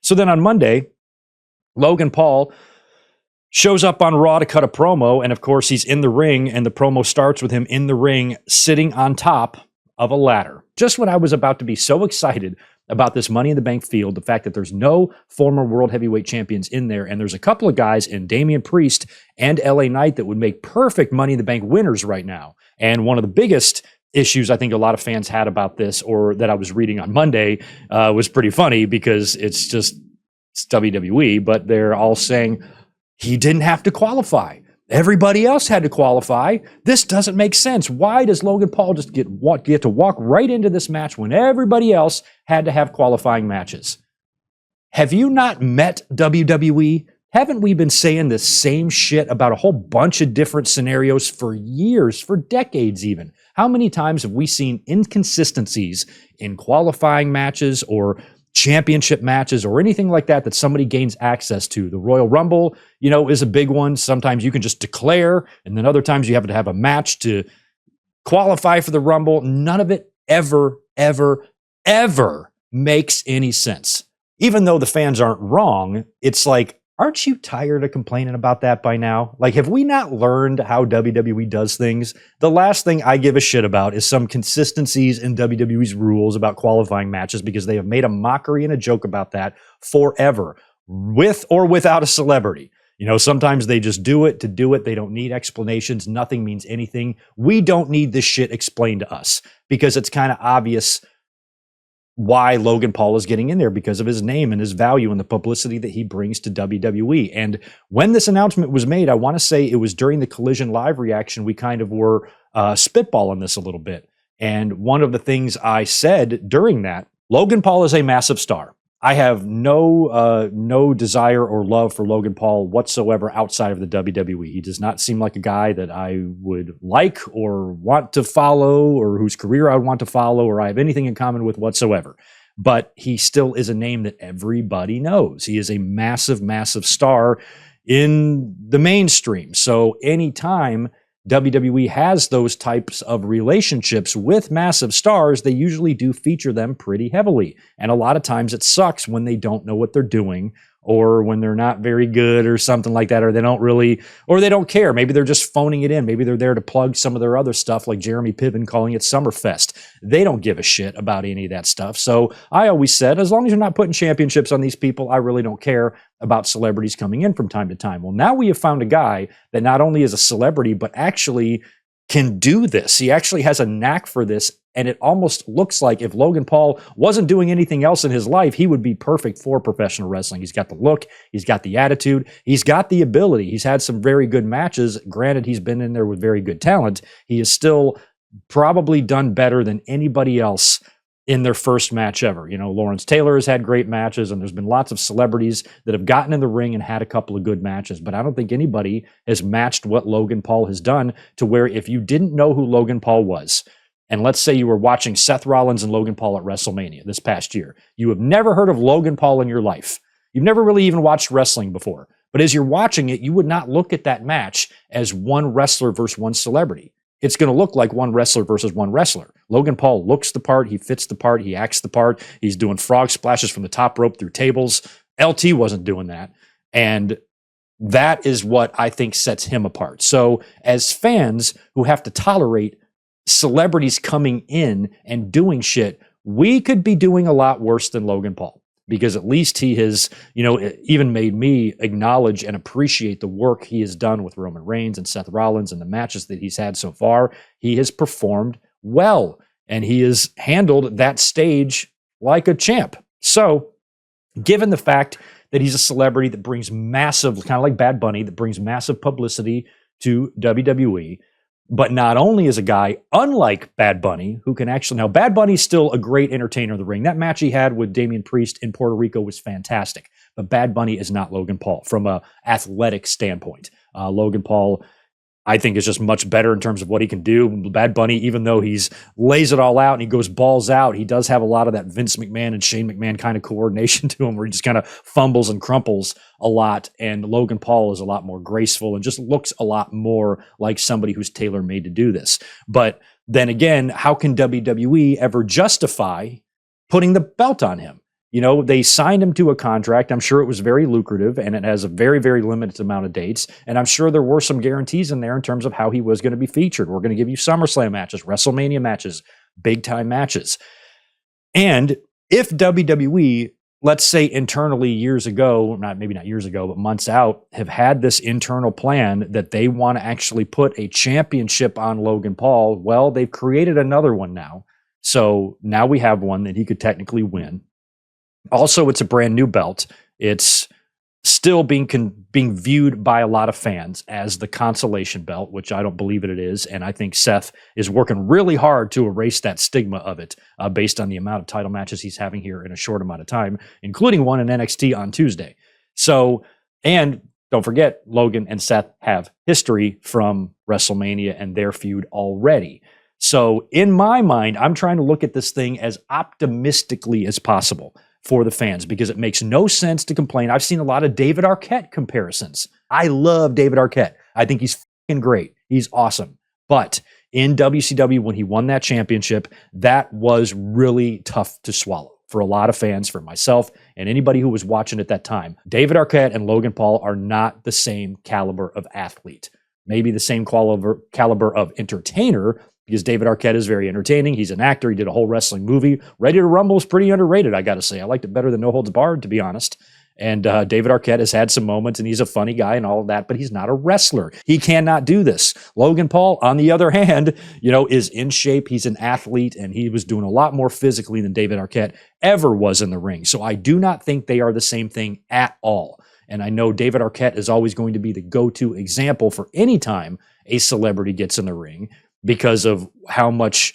So then on Monday, Logan Paul shows up on Raw to cut a promo, and of course he's in the ring, and the promo starts with him in the ring sitting on top of a ladder. Just when I was about to be so excited about this Money in the Bank field, the fact that there's no former world heavyweight champions in there, and there's a couple of guys in Damian Priest and LA Knight that would make perfect Money in the Bank winners right now. And one of the biggest issues I think a lot of fans had about this, or that I was reading on Monday, was pretty funny because it's WWE, but they're all saying he didn't have to qualify. Everybody else had to qualify. This doesn't make sense. Why does Logan Paul just get to walk right into this match when everybody else had to have qualifying matches? Have you not met WWE? Haven't we been saying the same shit about a whole bunch of different scenarios for years, for decades even? How many times have we seen inconsistencies in qualifying matches or championship matches or anything like that somebody gains access to? The Royal Rumble, is a big one. Sometimes you can just declare, and then other times you have to have a match to qualify for the Rumble. None of it ever, ever, ever makes any sense. Even though the fans aren't wrong, it's like, aren't you tired of complaining about that by now? Like, have we not learned how WWE does things? The last thing I give a shit about is some consistencies in WWE's rules about qualifying matches, because they have made a mockery and a joke about that forever, with or without a celebrity. Sometimes they just do it to do it. They don't need explanations. Nothing means anything. We don't need this shit explained to us, because it's kind of obvious why Logan Paul is getting in there, because of his name and his value and the publicity that he brings to WWE. And when this announcement was made, I want to say it was during the Collision Live reaction, we kind of were spitballing this a little bit. And one of the things I said during that, Logan Paul is a massive star. I have no desire or love for Logan Paul whatsoever outside of the WWE. He does not seem like a guy that I would like or want to follow, or whose career I would want to follow, or I have anything in common with whatsoever. But he still is a name that everybody knows. He is a massive, massive star in the mainstream. So anytime WWE has those types of relationships with massive stars, they usually do feature them pretty heavily. And a lot of times it sucks when they don't know what they're doing, or when they're not very good or something like that, or they don't care. Maybe they're just phoning it in. Maybe they're there to plug some of their other stuff, like Jeremy Piven calling it Summerfest. They don't give a shit about any of that stuff. So I always said, as long as you're not putting championships on these people, I really don't care about celebrities coming in from time to time. Well, now we have found a guy that not only is a celebrity, but actually can do this. He actually has a knack for this. And it almost looks like if Logan Paul wasn't doing anything else in his life, he would be perfect for professional wrestling. He's got the look, he's got the attitude, he's got the ability. He's had some very good matches. Granted, he's been in there with very good talent. He is still probably done better than anybody else in their first match ever. Lawrence Taylor has had great matches, and there's been lots of celebrities that have gotten in the ring and had a couple of good matches, but I don't think anybody has matched what Logan Paul has done, to where if you didn't know who Logan Paul was, and let's say you were watching Seth Rollins and Logan Paul at WrestleMania this past year, you have never heard of Logan Paul in your life. You've never really even watched wrestling before, but as you're watching it, you would not look at that match as one wrestler versus one celebrity. It's going to look like one wrestler versus one wrestler. Logan Paul looks the part, he fits the part, he acts the part, he's doing frog splashes from the top rope through tables. LT wasn't doing that. And that is what I think sets him apart. So as fans who have to tolerate celebrities coming in and doing shit, we could be doing a lot worse than Logan Paul. Because at least he has, even made me acknowledge and appreciate the work he has done with Roman Reigns and Seth Rollins and the matches that he's had so far. He has performed well, and he has handled that stage like a champ. So, given the fact that he's a celebrity that brings massive, kind of like Bad Bunny, that brings massive publicity to WWE, but not only is a guy unlike Bad Bunny, who can actually, now Bad Bunny's still a great entertainer in the ring. That match he had with Damian Priest in Puerto Rico was fantastic, but Bad Bunny is not Logan Paul from a athletic standpoint. Logan Paul, I think, is just much better in terms of what he can do. Bad Bunny, even though he's lays it all out and he goes balls out, he does have a lot of that Vince McMahon and Shane McMahon kind of coordination to him, where he just kind of fumbles and crumples a lot. And Logan Paul is a lot more graceful and just looks a lot more like somebody who's tailor-made to do this. But then again, how can WWE ever justify putting the belt on him? You know, they signed him to a contract. I'm sure it was very lucrative, and it has a very, very limited amount of dates. And I'm sure there were some guarantees in there in terms of how he was going to be featured. We're going to give you SummerSlam matches, WrestleMania matches, big time matches. And if WWE, let's say internally years ago, maybe not years ago, but months out, have had this internal plan that they want to actually put a championship on Logan Paul, well, they've created another one now. So now we have one that he could technically win. Also, it's a brand new belt. It's still being viewed by a lot of fans as the consolation belt, which I don't believe it is. And I think Seth is working really hard to erase that stigma of it based on the amount of title matches he's having here in a short amount of time, including one in NXT on Tuesday. So, and don't forget, Logan and Seth have history from WrestleMania and their feud already. So in my mind, I'm trying to look at this thing as optimistically as possible for the fans, because it makes no sense to complain. I've seen a lot of David Arquette comparisons. I love David Arquette. I think he's fucking great. He's awesome. But in WCW, when he won that championship, that was really tough to swallow for a lot of fans, for myself and anybody who was watching at that time. David Arquette and Logan Paul are not the same caliber of athlete. Maybe the same caliber of entertainer, because David Arquette is very entertaining. He's an actor. He did a whole wrestling movie. Ready to Rumble is pretty underrated, I got to say. I liked it better than No Holds Barred, to be honest. And David Arquette has had some moments, and he's a funny guy and all of that, but he's not a wrestler. He cannot do this. Logan Paul, on the other hand, you know, is in shape. He's an athlete, and he was doing a lot more physically than David Arquette ever was in the ring. So I do not think they are the same thing at all. And I know David Arquette is always going to be the go-to example for any time a celebrity gets in the ring, because of how much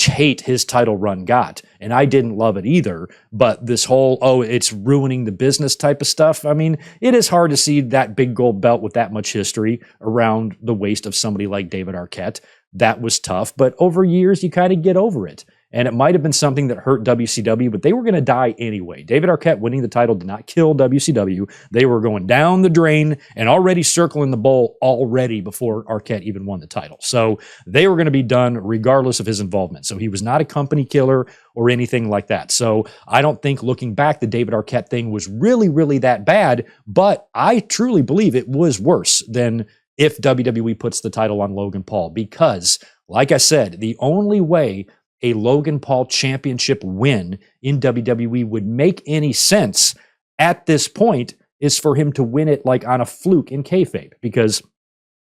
hate his title run got. And I didn't love it either. But this whole, it's ruining the business type of stuff. I mean, it is hard to see that big gold belt with that much history around the waist of somebody like David Arquette. That was tough. But over years, you kind of get over it. And it might have been something that hurt WCW, but they were going to die anyway. David Arquette winning the title did not kill WCW. They were going down the drain and already circling the bowl already before Arquette even won the title. So they were going to be done regardless of his involvement. So he was not a company killer or anything like that. So I don't think, looking back, the David Arquette thing was really, really that bad, but I truly believe it was worse than if WWE puts the title on Logan Paul, because, like I said, the only way a Logan Paul championship win in WWE would make any sense at this point is for him to win it like on a fluke in kayfabe, because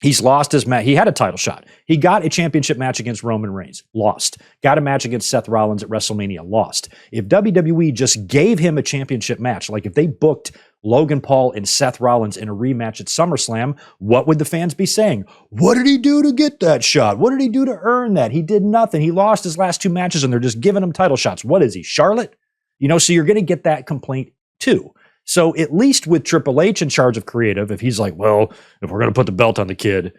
he's lost his match. He had a title shot. He got a championship match against Roman Reigns, lost. Got a match against Seth Rollins at WrestleMania, lost. If WWE just gave him a championship match, like if they booked Logan Paul and Seth Rollins in a rematch at SummerSlam, what would the fans be saying? What did he do to get that shot? What did he do to earn that? He did nothing. He lost his last two matches and they're just giving him title shots. What is he, Charlotte? You know, so you're going to get that complaint too. So at least with Triple H in charge of creative, if he's like, well, if we're going to put the belt on the kid,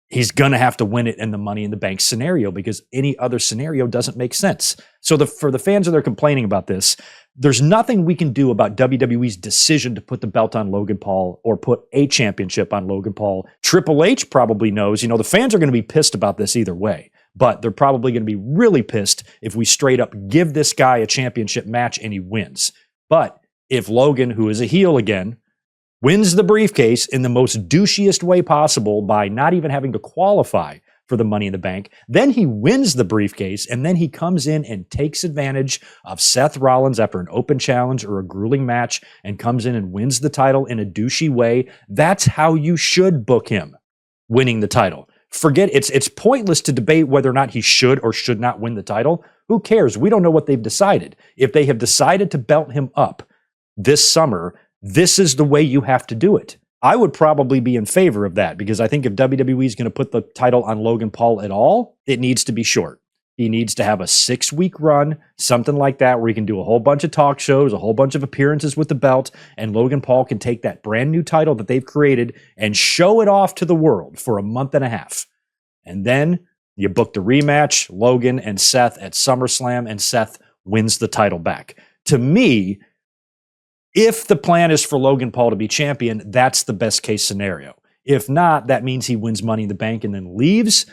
he's going to have to win it in the Money in the Bank scenario, because any other scenario doesn't make sense. So for the fans that are complaining about this, there's nothing we can do about WWE's decision to put the belt on Logan Paul or put a championship on Logan Paul. Triple H probably knows, you know, the fans are going to be pissed about this either way, but they're probably going to be really pissed if we straight up give this guy a championship match and he wins. But if Logan, who is a heel again, wins the briefcase in the most douchiest way possible by not even having to qualify for the Money in the Bank, then he wins the briefcase, and then he comes in and takes advantage of Seth Rollins after an open challenge or a grueling match and comes in and wins the title in a douchey way. That's how you should book him, winning the title. Forget, it's pointless to debate whether or not he should or should not win the title. Who cares? We don't know what they've decided. If they have decided to belt him up this summer, this is the way you have to do it. I would probably be in favor of that, because I think if WWE is going to put the title on Logan Paul at all, it needs to be short. He needs to have a 6-week run, something like that, where he can do a whole bunch of talk shows, a whole bunch of appearances with the belt, and Logan Paul can take that brand new title that they've created and show it off to the world for a month and a half. And then you book the rematch, Logan and Seth at SummerSlam, and Seth wins the title back. To me, if the plan is for Logan Paul to be champion, that's the best case scenario. If not, that means he wins Money in the Bank and then leaves,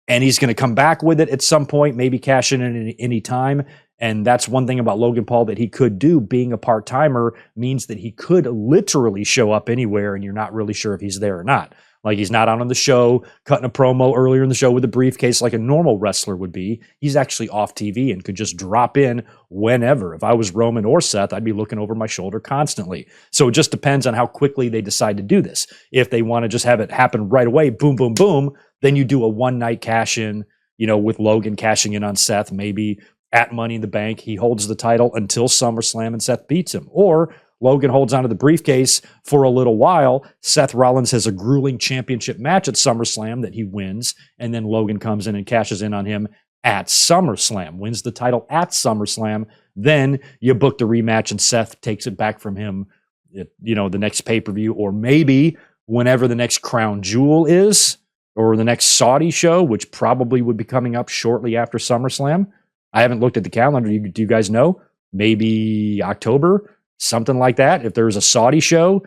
and he's going to come back with it at some point, maybe cash in at any time. And that's one thing about Logan Paul that he could do. Being a part-timer means that he could literally show up anywhere and you're not really sure if he's there or not. Like, he's not out on the show cutting a promo earlier in the show with a briefcase like a normal wrestler would be. He's actually off TV and could just drop in whenever. If I was Roman or Seth, I'd be looking over my shoulder constantly. So it just depends on how quickly they decide to do this. If they want to just have it happen right away, boom, boom, boom, then you do a one-night cash-in, with Logan cashing in on Seth, maybe at Money in the Bank. He holds the title until SummerSlam and Seth beats him. Or Logan holds onto the briefcase for a little while. Seth Rollins has a grueling championship match at SummerSlam that he wins, and then Logan comes in and cashes in on him at SummerSlam, wins the title at SummerSlam. Then you book the rematch and Seth takes it back from him at, the next pay-per-view, or maybe whenever the next Crown Jewel is, or the next Saudi show, which probably would be coming up shortly after SummerSlam. I haven't looked at the calendar. Do you guys know? Maybe October? Something like that. If there's a Saudi show,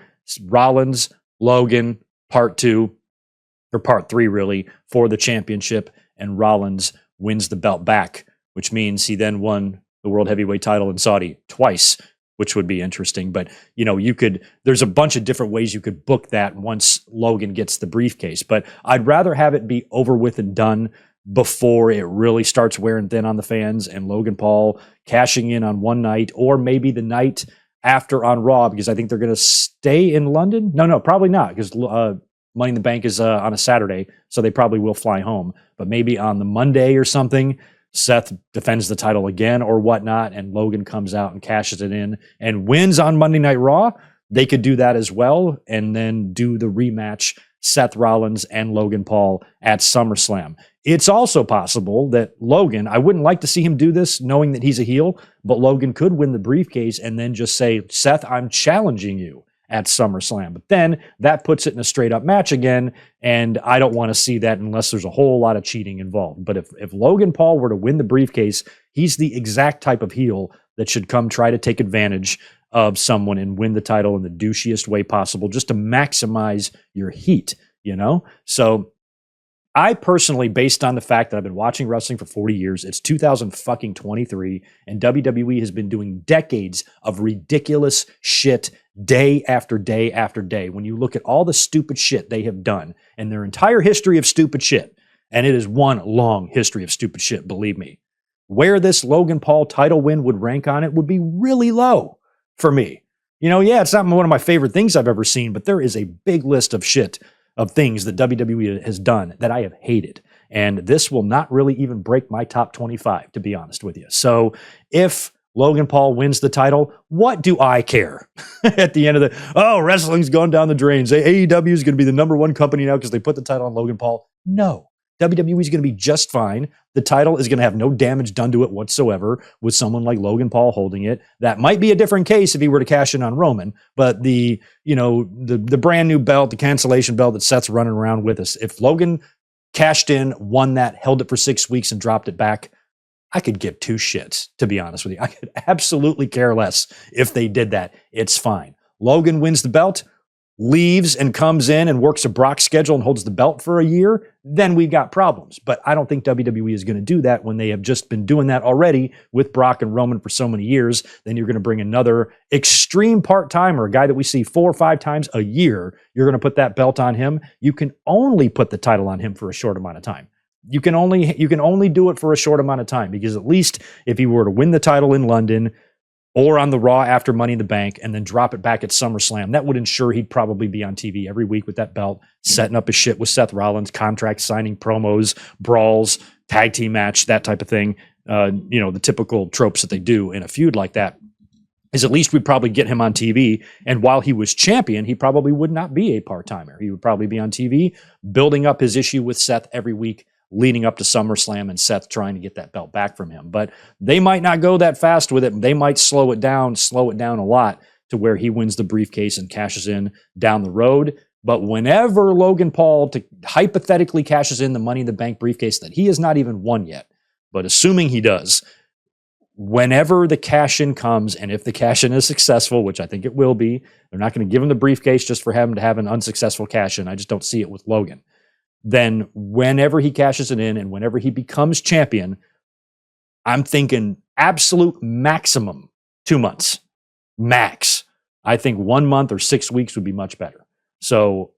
Rollins, Logan, part 2, or part 3 really, for the championship, and Rollins wins the belt back, which means he then won the World Heavyweight title in Saudi twice, which would be interesting. But, there's a bunch of different ways you could book that once Logan gets the briefcase. But I'd rather have it be over with and done before it really starts wearing thin on the fans, and Logan Paul cashing in on one night, or maybe the night after on Raw, because I think they're going to stay in London. No, probably not, because Money in the Bank is on a Saturday, so they probably will fly home. But maybe on the Monday or something, Seth defends the title again or whatnot, and Logan comes out and cashes it in and wins on Monday Night Raw. They could do that as well, and then do the rematch, Seth Rollins and Logan Paul at SummerSlam. It's also possible that Logan, I wouldn't like to see him do this knowing that he's a heel, but Logan could win the briefcase and then just say, Seth, I'm challenging you at SummerSlam. But then that puts it in a straight up match again, and I don't want to see that unless there's a whole lot of cheating involved. But if Logan Paul were to win the briefcase, he's the exact type of heel that should come try to take advantage of someone and win the title in the douchiest way possible, just to maximize your heat, So I personally, based on the fact that I've been watching wrestling for 40 years, it's 2023, and WWE has been doing decades of ridiculous shit day after day after day. When you look at all the stupid shit they have done and their entire history of stupid shit, and it is one long history of stupid shit, believe me, where this Logan Paul title win would rank on it would be really low for me. It's not one of my favorite things I've ever seen, but there is a big list of shit of things that WWE has done that I have hated. And this will not really even break my top 25, to be honest with you. So if Logan Paul wins the title, what do I care? At the end of wrestling's gone down the drains. AEW is going to be the number one company now because they put the title on Logan Paul. No. WWE is going to be just fine. The title is going to have no damage done to it whatsoever with someone like Logan Paul holding it. That might be a different case if he were to cash in on Roman, but the brand new belt, the cancellation belt that Seth's running around with us, if Logan cashed in, won that, held it for 6 weeks and dropped it back, I could give two shits, to be honest with you. I could absolutely care less if they did that. It's fine. Logan wins the belt, leaves and comes in and works a Brock schedule and holds the belt for a year, then we've got problems. But I don't think WWE is going to do that when they have just been doing that already with Brock and Roman for so many years. Then you're going to bring another extreme part-timer, a guy that we see 4 or 5 times a year. You're going to put that belt on him. You can only put the title on him for a short amount of time. You can only do it for a short amount of time, because at least if he were to win the title in London or on the Raw after Money in the Bank and then drop it back at SummerSlam, that would ensure he'd probably be on TV every week with that belt, setting up his shit with Seth Rollins, contract signing, promos, brawls, tag team match, that type of thing. The typical tropes that they do in a feud like that, is at least we'd probably get him on TV. And while he was champion, he probably would not be a part-timer. He would probably be on TV, building up his issue with Seth every week, leading up to SummerSlam, and Seth trying to get that belt back from him. But they might not go that fast with it. They might slow it down a lot to where he wins the briefcase and cashes in down the road. But whenever Logan Paul hypothetically cashes in the Money in the Bank briefcase that he has not even won yet, but assuming he does, whenever the cash-in comes, and if the cash-in is successful, which I think it will be, they're not going to give him the briefcase just for him to have an unsuccessful cash-in. I just don't see it with Logan. Then whenever he cashes it in and whenever he becomes champion, I'm thinking absolute maximum 2 months. Max. I think 1 month or 6 weeks would be much better. So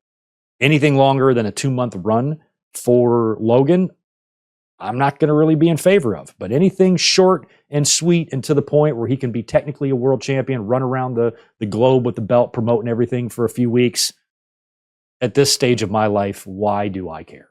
anything longer than a 2-month run for Logan, I'm not going to really be in favor of. But anything short and sweet and to the point where he can be technically a world champion, run around the globe with the belt, promoting everything for a few weeks, at this stage of my life, why do I care?